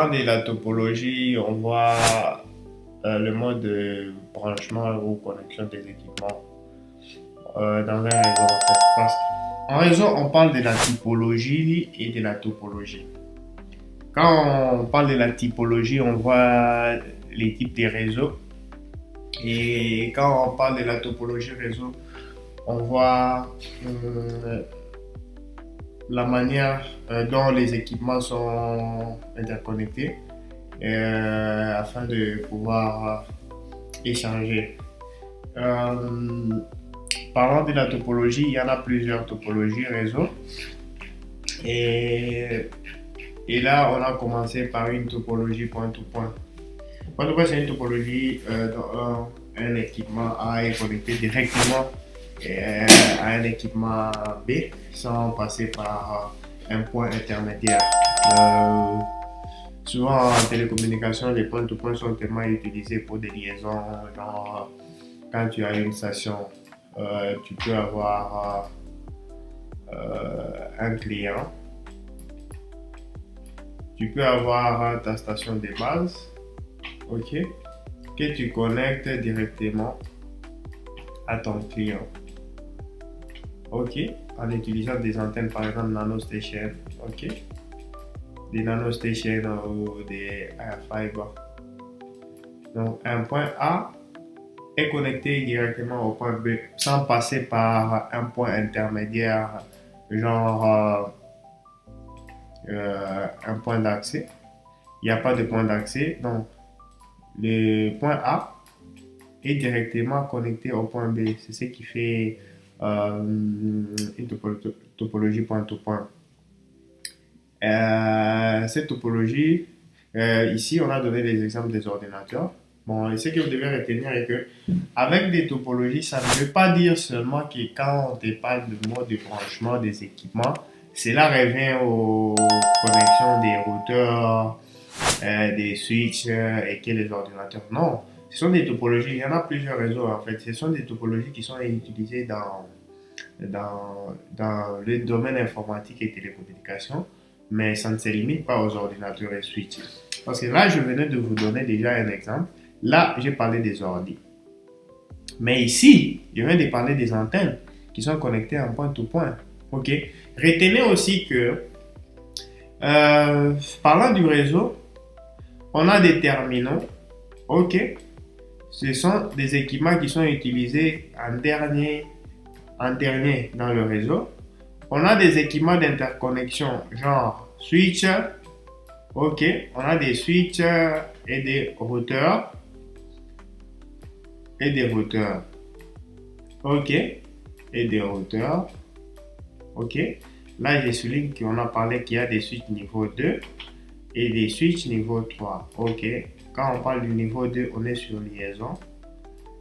parle de la topologie, on voit le mode de branchement ou connexion des équipements dans un réseau en fait. Parce qu'en réseau, on parle de la typologie et de la topologie. Quand on parle de la typologie, on voit les types des réseaux. Et quand on parle de la topologie réseau, on voit la manière dont les équipements sont interconnectés afin de pouvoir échanger. Euh, Parlant de la topologie, il y en a plusieurs topologies réseau. Et, et là, on a commencé par une topologie point-to-point. Point-to-point, c'est une topologie dont un équipement A est connecté directement à un équipement B sans passer par un point intermédiaire. Souvent en télécommunication, les point-to-point sont tellement utilisés pour des liaisons. Genre, quand tu as une station, tu peux avoir un client, tu peux avoir ta station de base, ok, que tu connectes directement à ton client, ok, en utilisant des antennes par exemple nanostation, ok, des nanostations ou des fiber. Donc un point A est connecté directement au point B sans passer par un point intermédiaire, genre un point d'accès. Il n'y a pas de point d'accès, donc le point A est directement connecté au point B. C'est ce qui fait une topologie point-to-point. Cette topologie, ici, on a donné des exemples des ordinateurs. Bon, et ce que vous devez retenir est que avec des topologies, ça ne veut pas dire seulement que quand on te parle de mode de branchement des équipements, cela revient aux connexions des routeurs, des switches et que les ordinateurs. Non, ce sont des topologies. Il y en a plusieurs réseaux en fait. Ce sont des topologies qui sont utilisées dans le domaine informatique et télécommunications, mais ça ne se limite pas aux ordinateurs et switches. Parce que là, je venais de vous donner déjà un exemple. Là, j'ai parlé des ordi. Mais ici, je viens de parler des antennes qui sont connectées en point-to-point. Ok. Retenez aussi que, parlant du réseau, on a des terminaux. Ok. Ce sont des équipements qui sont utilisés en dernier dans le réseau. On a des équipements d'interconnexion, genre switch. Ok. On a des switches et des routeurs. Et des routeurs. Ok. Et des routeurs. Ok. Là, je souligne qu'on a parlé qu'il y a des switches niveau 2 et des switches niveau 3. Ok. Quand on parle du niveau 2, on est sur liaison.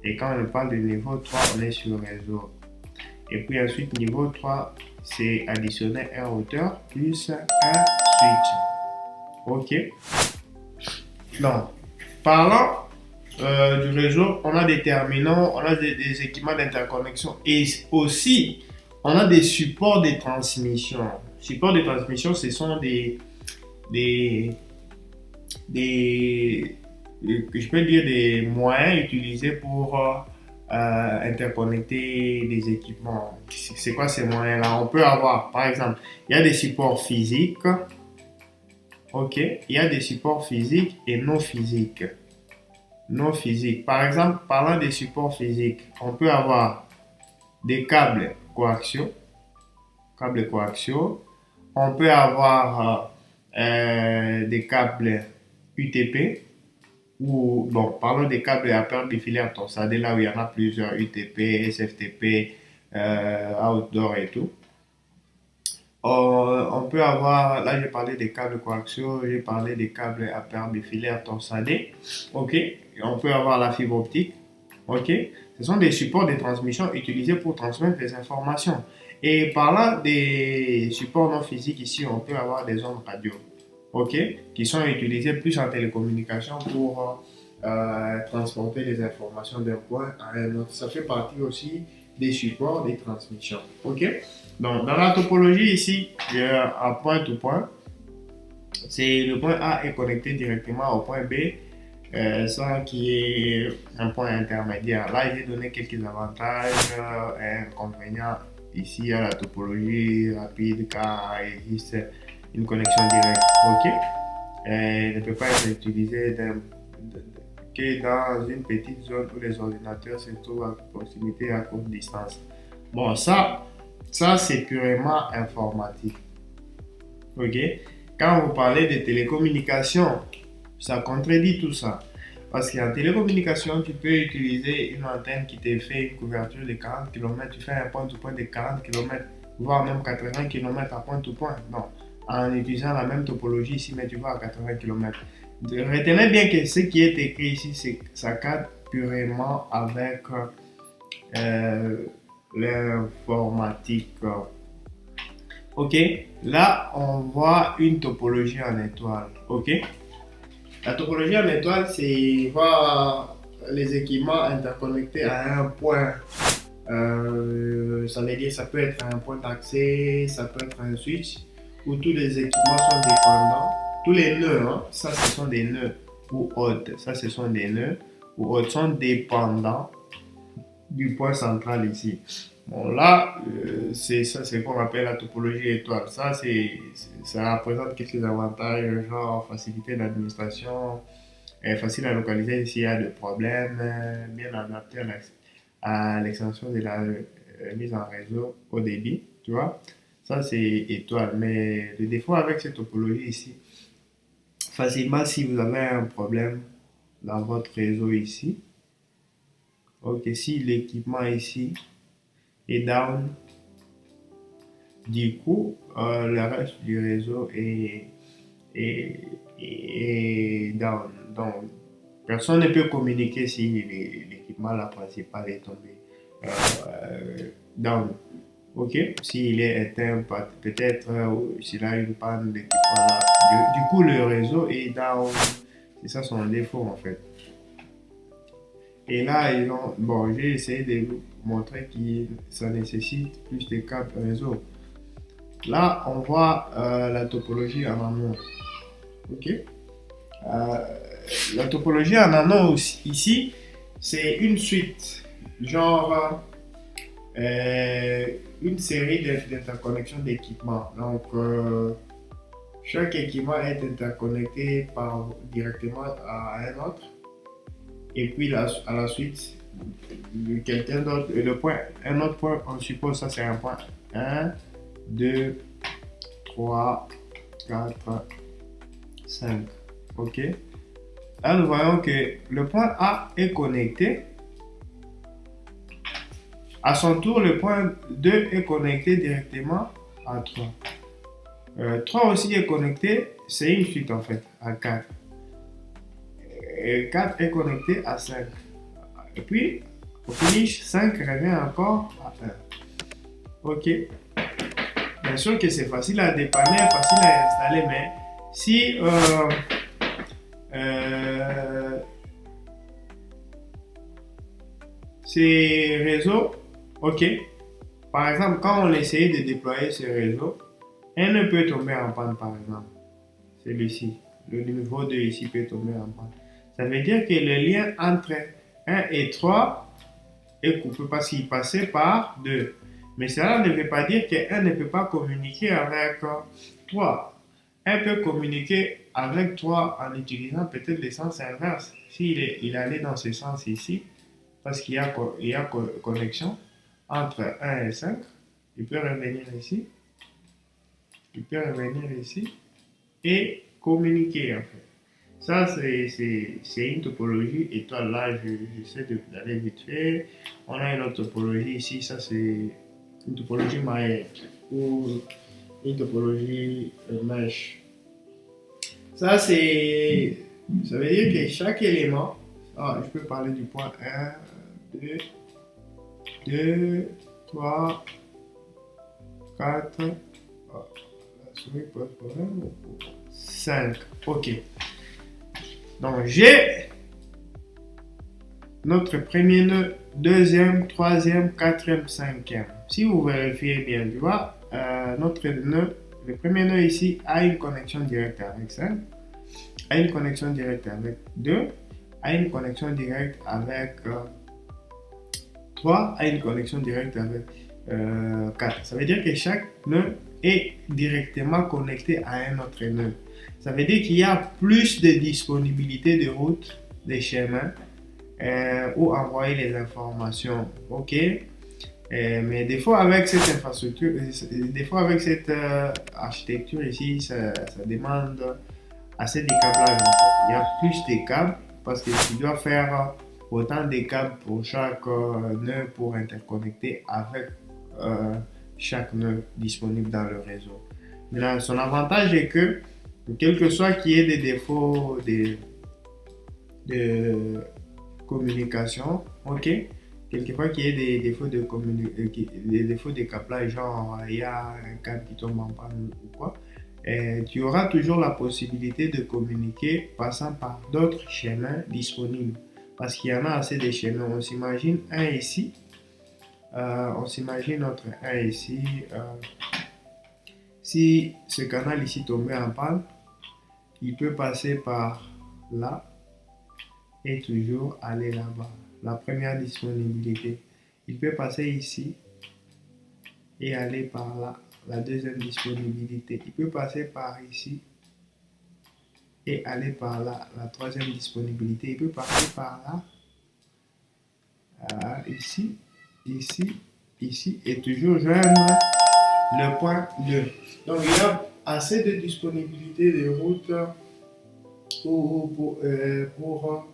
Et quand on parle du niveau 3, on est sur réseau. Et puis ensuite, niveau 3, c'est additionner un routeur plus un switch. Ok. Donc, parlant du réseau, on a des terminaux, on a des équipements d'interconnexion et aussi on a des supports de transmission. Supports de transmission, ce sont je peux dire des moyens utilisés pour interconnecter des équipements. C'est quoi ces moyens-là? On peut avoir, par exemple, il y a des supports physiques, ok, il y a des supports physiques et non physiques. Non physiques. Par exemple, parlant des supports physiques, on peut avoir des câbles coaxiaux. On peut avoir des câbles UTP. Ou, bon, parlons des câbles à paire bifilaire torsadés, là où il y en a plusieurs UTP, SFTP, outdoor et tout. On peut avoir, là j'ai parlé des câbles coaxiaux, j'ai parlé des câbles à paire bifilaire torsadés. Ok. On peut avoir la fibre optique. Ok. Ce sont des supports de transmission utilisés pour transmettre des informations. Et parlant des supports non physiques ici, on peut avoir des ondes radio. Ok. Qui sont utilisées plus en télécommunication pour transporter les informations d'un point à un autre. Ça fait partie aussi des supports de transmission. Ok. Donc, dans la topologie ici, il y a un point-to-point. Le point A est connecté directement au point B sans qu'il y ait un point intermédiaire. Là, j'ai donné quelques avantages et inconvénients ici à la topologie rapide car il existe une connexion directe. Ok. Elle ne peut pas être utilisée que dans une petite zone où les ordinateurs se trouvent à proximité à courte distance. Bon, ça c'est purement informatique. Ok. Quand vous parlez de télécommunications, ça contredit tout ça. Parce qu'en télécommunication, tu peux utiliser une antenne qui te fait une couverture de 40 km. Tu fais un point-to-point de 40 km, voire même 80 km à point-to-point. Non, en utilisant la même topologie ici, mais tu vas à 80 km. Retenez bien que ce qui est écrit ici, ça cadre purement avec l'informatique. Ok, là on voit une topologie en étoile. Ok, la topologie en étoile, c'est voir les équipements interconnectés à un point. Ça veut dire ça peut être un point d'accès, ça peut être un switch où tous les équipements sont dépendants. Tous les nœuds, hein, ça ce sont des nœuds ou autres. Ça ce sont des nœuds ou autres sont dépendants du point central ici. Bon, là, c'est ça, c'est ce qu'on appelle la topologie étoile. Ça représente quelques avantages, genre facilité d'administration, facile à localiser s'il y a des problèmes, bien adapté à l'extension de la mise en réseau au débit, tu vois. Ça, c'est étoile. Mais le défaut avec cette topologie ici, facilement, si vous avez un problème dans votre réseau ici, ok, si l'équipement ici est down, du coup, le reste du réseau est down. Donc, personne ne peut communiquer si l'équipement la principale est tombé down. Ok, s'il est éteint, peut-être s'il a une panne d'équipement là. Du coup, le réseau est down. C'est ça son défaut en fait. Et là, bon, j'ai essayé de vous montrer que ça nécessite plus de câbles réseau. Là, on voit la topologie en amont. Ok. La topologie en anneau ici, c'est une suite, genre une série d'interconnexions d'équipements. Donc, chaque équipement est interconnecté directement à un autre. Et puis à la suite, quelqu'un d'autre, un autre point, on suppose ça c'est un point 1, 2, 3, 4, 5. Ok. Là, nous voyons que le point A est connecté. À son tour, le point 2 est connecté directement à 3. 3 aussi est connecté, c'est une suite en fait, à 4. Et 4 est connecté à 5. Et puis, au finish, 5 revient encore à 1. Ok. Bien sûr que c'est facile à dépanner, facile à installer, mais si ces réseaux, ok, par exemple, quand on essayait de déployer ce réseau, un ne peut tomber en panne, par exemple. Celui-ci, le niveau 2 ici peut tomber en panne. Ça veut dire que le lien entre 1 et 3 est coupé parce qu'il passait par 2. Mais cela ne veut pas dire que 1 ne peut pas communiquer avec 3. 1 peut communiquer avec 3 en utilisant peut-être le sens inverse. S'il allait dans ce sens ici, parce qu'il y a connexion entre 1 et 5, il peut revenir ici. Il peut revenir ici et communiquer en fait. Ça, c'est une topologie étoile. Là, j'essaie d'aller vite fait. On a une autre topologie ici. Ça, c'est une topologie Maer ou une topologie mesh. Ça veut dire que chaque élément, je peux parler du point 1, 2, 3, 4, la souris pose problème, 5. Ok. Donc, j'ai notre premier nœud, deuxième, troisième, quatrième, cinquième. Si vous vérifiez bien, tu vois, notre nœud le premier nœud ici a une connexion directe avec 5, a une connexion directe avec 2, a une connexion directe avec 3, a une connexion directe avec 4. Ça veut dire que chaque nœud est directement connecté à un autre nœud. Ça veut dire qu'il y a plus de disponibilité de routes, de chemins, où envoyer les informations. Ok. Mais des fois avec cette infrastructure, des fois avec cette architecture ici, ça demande assez de câblage en fait. Il y a plus de câbles parce que tu dois faire autant de câbles pour chaque nœud pour interconnecter avec chaque nœud disponible dans le réseau. Là, son avantage est que, quel que soit qu'il y ait des défauts de communication, ok, quelquefois qu'il y ait des défauts des défauts de câblage, genre il y a un câble qui tombe en panne ou quoi, tu auras toujours la possibilité de communiquer passant par d'autres chemins disponibles. Parce qu'il y en a assez de chemins. On s'imagine un ici. On s'imagine notre un ici. Si ce canal ici tombait en panne, il peut passer par là et toujours aller là-bas. La première disponibilité. Il peut passer ici et aller par là. La deuxième disponibilité. Il peut passer par ici et aller par là. La troisième disponibilité. Il peut passer par là. Ici, ici, ici. Et toujours joindre le point 2. Donc il y a assez de disponibilité de route pour